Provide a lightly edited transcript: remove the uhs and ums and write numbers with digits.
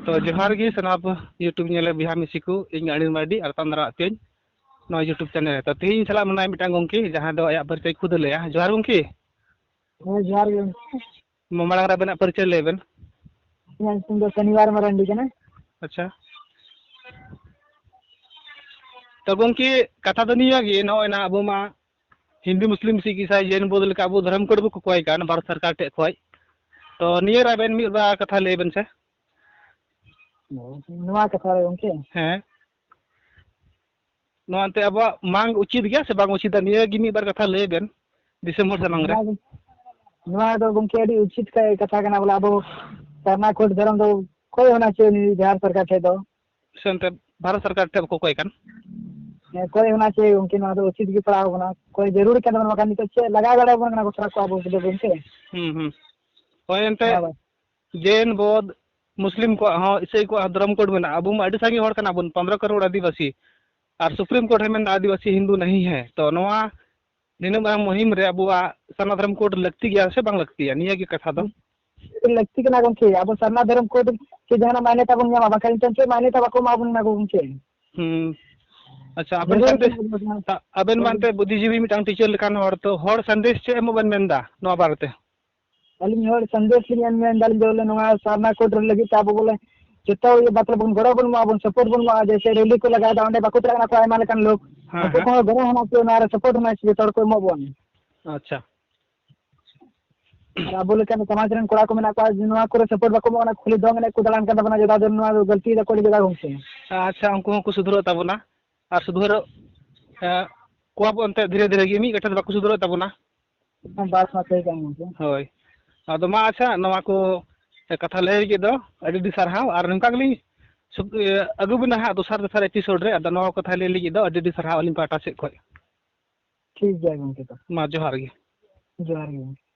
तो जोहार गी सनाप यूट्यूब नेले बिहा मिसी को इन अनिल मार्डी और तंदरा तेज नो यूट्यूब चैनल तो तीन सला मनाय मिटांग गोंकी जहां दो आया परिचय खुद लेया जोहार गोंकी जोहार गे मांग रा बेना परिचय लेबेन तुम दो शनिवार मरंडी कना। अच्छा तो गोंकी कथा दो निया गे नो ना अबो मा हिंदू मुस्लिम सिख ईसाई जैन बौद्ध लेका अबो धर्म कोड को कोय कान भारत सरकार टे खोय तो निया रा बेन मी बा कथा लेबेन से नवा कथा रे गोंकी हैं नो अंते अब मांग उचित गया से बांग उचित निया गी मी बार कथा लेबेन दिसंबर से मांग रे नवा दो गोंकी अडी उचित का कथा कना बोला अबो सरना कोड धर्म दो कोई होना चाहिए बिहार सरकार टे दो संते भारत सरकार टे को कोय कान कोई होना चाहिए उनके ना तो उचित की पड़ाव होना कोई जरूर के ना मकान तो लगा गड़ा बना को थोड़ा को अब दे गोंकी होय अंते जैन बौद्ध मुस्लिम को हां ईसाई को धर्म कोड में अब हम अडी सांगी होड़ कना बन 15 करोड़ आदिवासी और सुप्रीम कोर्ट में आदिवासी हिंदू नहीं है तो नवा निन बा मुहिम रे अबुआ सरना धर्म कोड लगती गया से बांग लगती है निया की कथा दो लगती के ना गोंकी अब सरना धर्म कोड के जहां मान्यता बन जामा बकाइन तंचे मान्यता बको मा बन ना गोंकी अच्छा अबेन संदेश अबेन मानते बुद्धिजीवी मिटांग टीचर लेकान होड़ तो होड़ संदेश चे एमो बन मेंदा नो बारते अलिन होड़ संदेश लियन में दाल जोले नवा सरना कोड लगी ताब बोले जितना ये मतलब बन गड़ा बन मा बन सपोर्ट बन मा जैसे रैली को लगाया था बको तरह ना को आय मालकन लोग को को गड़ा होना तो ना सपोर्ट होना चाहिए तोड़ को मो बन अच्छा अब बोले के समाज रन कोड़ा को मेना को नवा को सपोर्ट बको मना खुली दोंग ने कुदलान का बना जदा नवा गलती दा को जदा होंसे अच्छा उनको को सुधरो तबना और सुधरो को अब अंते धीरे धीरे गी मी गठन बको सुधरो तबना बात मा सही काम होय अदो मा अच्छा नवा को कथा ले गे दो अडी डी सरहाव और नंका गली अगु बिना हा दोसर दोसर एपिसोड रे अदो नवा कथा ले ली दो अडी डी सरहाव अलिन पाटा से खोय ठीक जाय गोंके तो मा जोहार गे जोहार गे।